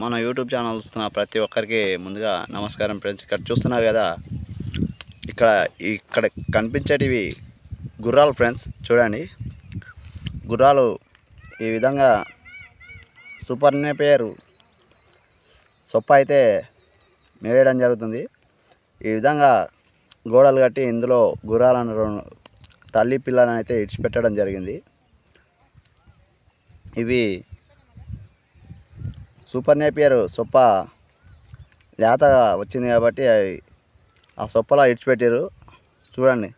మన YouTube channel చూస్తున్న ప్రతి ఒక్కరికి ముందుగా నమస్కారం ఫ్రెండ్స్. ఇక్కడ చూస్తున్నారు కదా, ఇక్కడ కనిపించేటివి గుర్రాలు ఫ్రెండ్స్. చూడండి, గుర్రాలు ఈ విధంగా సూపర్ నేపియర్ సొప్ప అయితే మేయడం జరుగుతుంది. ఈ విధంగా గోడలు కట్టి ఇందులో గుర్రాలను తల్లి పిల్లని అయితే ఇడిచిపెట్టడం జరిగింది. ఇవి సూపర్ నేపియర్ సొప్ప లేతగా వచ్చింది కాబట్టి ఆ సొప్పలా ఇడిచిపెట్టారు. చూడండి,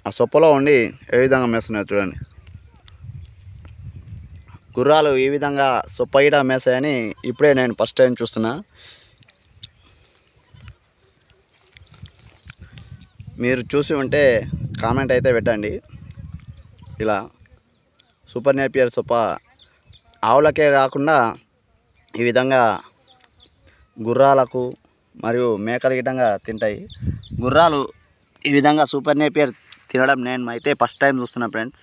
ఆ సొప్పలో ఉండి ఏ విధంగా మేస్తున్నాయో చూడండి. గుర్రాలు ఈ విధంగా సొప్ప ఈడ మేసాయని ఇప్పుడే నేను ఫస్ట్ టైం చూస్తున్నా. మీరు చూసి ఉంటే కామెంట్ అయితే పెట్టండి. ఇలా సూపర్ నేపియర్ సొప్ప ఆవులకే కాకుండా ఈ విధంగా గుర్రాలకు మరియు మేకలు గిట్టంగా తింటాయి. గుర్రాలు ఈ విధంగా సూపర్ నేపియర్ తినడం నేను అయితే ఫస్ట్ టైం చూస్తున్నా ఫ్రెండ్స్.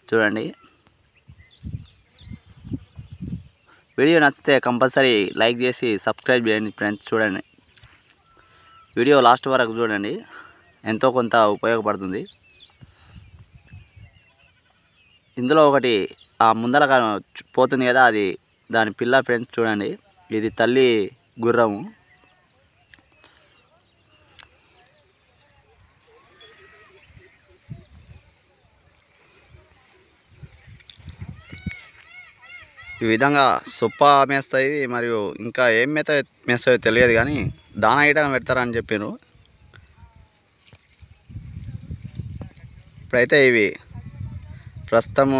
చూడండి, వీడియో నచ్చితే కంపల్సరీ లైక్ చేసి సబ్స్క్రైబ్ చేయండి ఫ్రెండ్స్. చూడండి, వీడియో లాస్ట్ వరకు చూడండి, ఎంతో కొంత ఉపయోగపడుతుంది. ఇందులో ఒకటి ఆ ముందర పోతుంది కదా, అది దాని పిల్ల ఫ్రెండ్స్. చూడండి, ఇది తల్లి గుర్రము. ఈ విధంగా సొప్ప మేస్తాయి, మరియు ఇంకా ఏం మేస్తాయో తెలియదు కానీ దానా ఇటం పెడతారని చెప్పారు. ఇప్పుడైతే ఇవి ప్రస్తుతము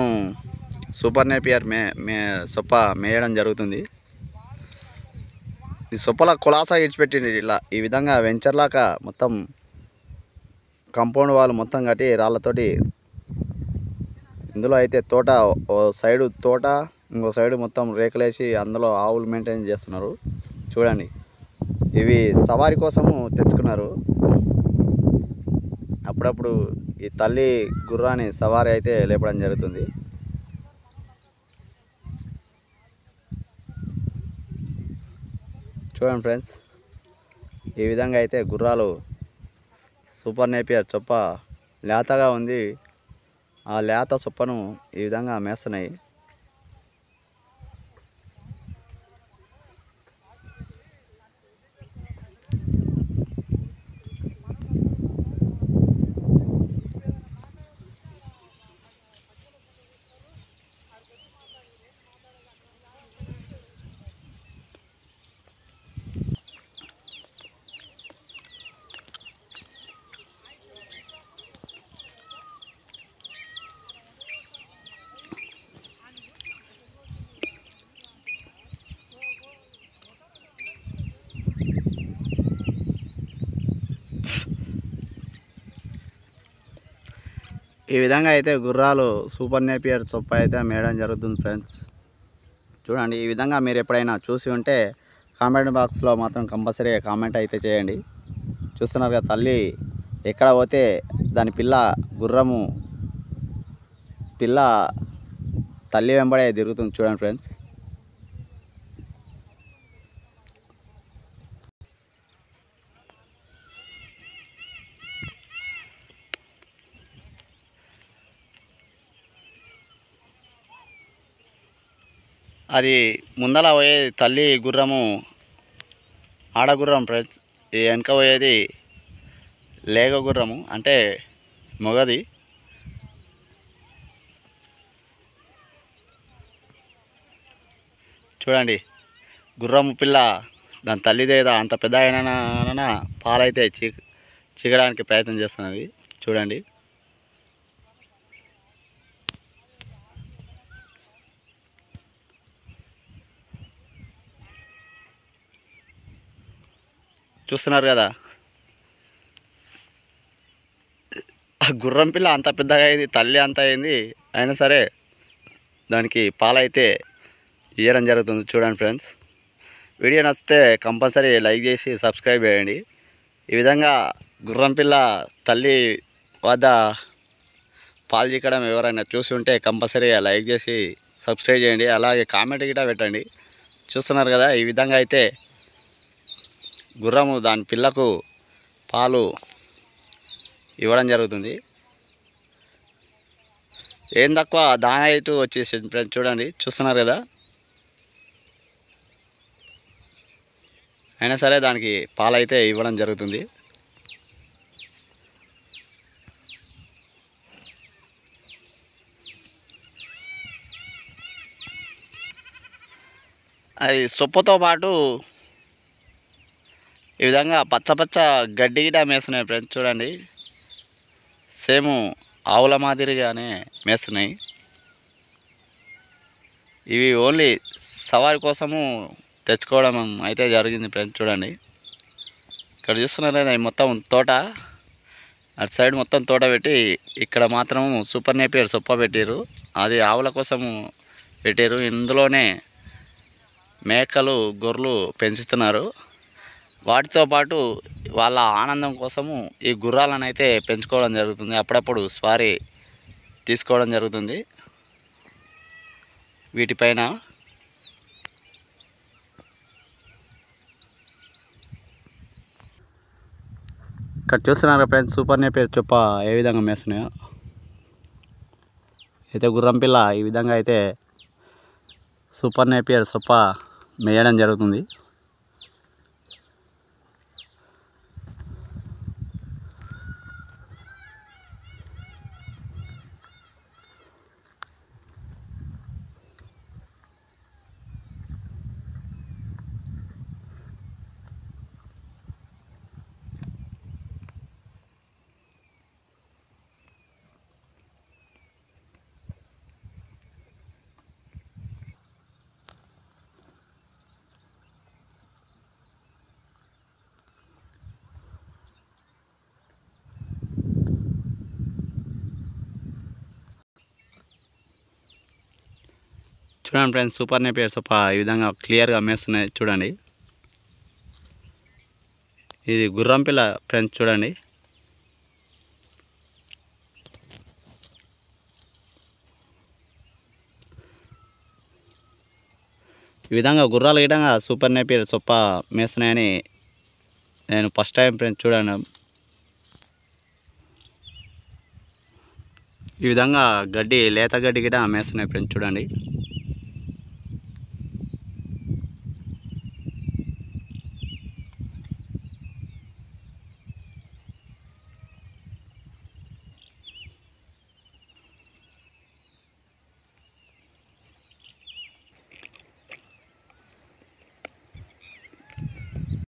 సూపర్ నేపియర్ సొప్ప మేయడం జరుగుతుంది. ఈ సొప్పల కులాసా ఇడిచిపెట్టింది. ఇలా ఈ విధంగా వెంచర్లాగా మొత్తం కాంపౌండ్ వాళ్ళు మొత్తం కట్టి రాళ్ళతోటి ఇందులో అయితే తోట, ఓ సైడు తోట, ఇంకో సైడు మొత్తం రేకులేసి అందులో ఆవులు మెయింటైన్ చేస్తున్నారు. చూడండి, ఇవి సవారీ కోసము తెచ్చుకున్నారు. అప్పుడప్పుడు ఈ తల్లి గుర్రాన్ని సవారీ అయితే లేపడం జరుగుతుంది. చూడండి ఫ్రెండ్స్, ఈ విధంగా అయితే గుర్రాలు సూపర్ నేపియర్ సొప్ప లేతగా ఉంది. ఆ లేత సొప్పను ఈ విధంగా మేస్తున్నాయి. ఈ విధంగా అయితే గుర్రాలు సూపర్ నేపియర్ సొప్ప అయితే మేయడం జరుగుతుంది ఫ్రెండ్స్. చూడండి, ఈ విధంగా మీరు ఎప్పుడైనా చూసి ఉంటే కామెంట్ బాక్స్లో మాత్రం కంపల్సరీ కామెంట్ అయితే చేయండి. చూస్తున్నారు కదా, తల్లి ఎక్కడ పోతే దాని గుర్రము పిల్ల తల్లి వెంబడే తిరుగుతుంది. చూడండి ఫ్రెండ్స్, అది ముందల పోయేది తల్లి గుర్రము ఆడగుర్రం ఫ్రెండ్స్. ఈ వెనక పోయేది లేగ గుర్రము, అంటే మొగది. చూడండి, గుర్రము పిల్ల దాని తల్లిదేదా అంత పెద్ద అయినా పాలైతే చీకడానికి ప్రయత్నం చేస్తున్నది. చూడండి, చూస్తున్నారు కదా, ఆ గుర్రం పిల్ల అంత పెద్దగా అయింది, తల్లి అంత అయింది, అయినా సరే దానికి పాలైతే ఇవ్వడం జరుగుతుంది. చూడండి ఫ్రెండ్స్, వీడియో నచ్చితే కంపల్సరీ లైక్ చేసి సబ్స్క్రైబ్ చేయండి. ఈ విధంగా గుర్రం పిల్ల తల్లి వద్ద పాలు చిక్కడం ఎవరైనా చూసి ఉంటే కంపల్సరీగా లైక్ చేసి సబ్స్క్రైబ్ చేయండి, అలాగే కామెంట్ గిట్ట పెట్టండి. చూస్తున్నారు కదా, ఈ విధంగా అయితే గుర్రము దాని పిల్లకు పాలు ఇవ్వడం జరుగుతుంది. ఏం తక్కువ దాని హైట్ వచ్చేసి ఫ్రెండ్స్ చూడండి, చూస్తున్నారు కదా. అయినా సరే దానికి పాలు అయితే ఇవ్వడం జరుగుతుంది. అది సొప్పుతో పాటు ఈ విధంగా పచ్చ గడ్డి గిట మేస్తున్నాయి ఫ్రెండ్స్ చూడండి. సేమ్ ఆవుల మాదిరిగానే మేస్తున్నాయి. ఇవి ఓన్లీ సవారి కోసము తెచ్చుకోవడం అయితే జరిగింది ఫ్రెండ్స్ చూడండి. ఇక్కడ చూస్తున్నారు కదా, మొత్తం తోట, అటు సైడ్ మొత్తం తోట పెట్టి ఇక్కడ మాత్రం సూపర్ నేపియర్ సొప్ప పెట్టారు. అది ఆవుల కోసము పెట్టారు. ఇందులోనే మేకలు గొర్రెలు పెంచుతున్నారు. వాటితో పాటు వాళ్ళ ఆనందం కోసము ఈ గుర్రాలను అయితే పెంచుకోవడం జరుగుతుంది. అప్పుడప్పుడు స్వారీ తీసుకోవడం జరుగుతుంది వీటిపైన. ఇక్కడ చూస్తున్నారు ఫ్రెండ్స్ సూపర్ నేపియర్ చొప్ప ఏ విధంగా మేస్తున్నాయో. అయితే గుర్రం పిల్ల ఈ విధంగా అయితే సూపర్ నేపియర్ చొప్ప మేయడం జరుగుతుంది. చూడండి ఫ్రెండ్స్ సూపర్ నేపియర్ సొప్ప ఈ విధంగా క్లియర్గా మేస్తున్నాయి చూడండి. ఇది గుర్రం పిల్ల ఫ్రెండ్స్ చూడండి. ఈ విధంగా గుర్రాలు గిటంగా సూపర్ నేపియర్ సొప్ప మేస్తున్నాయని నేను ఫస్ట్ టైం ఫ్రెండ్స్ చూడండి. ఈ విధంగా గడ్డి లేత గడ్డి గిట మేస్తున్నాయి ఫ్రెండ్స్ చూడండి.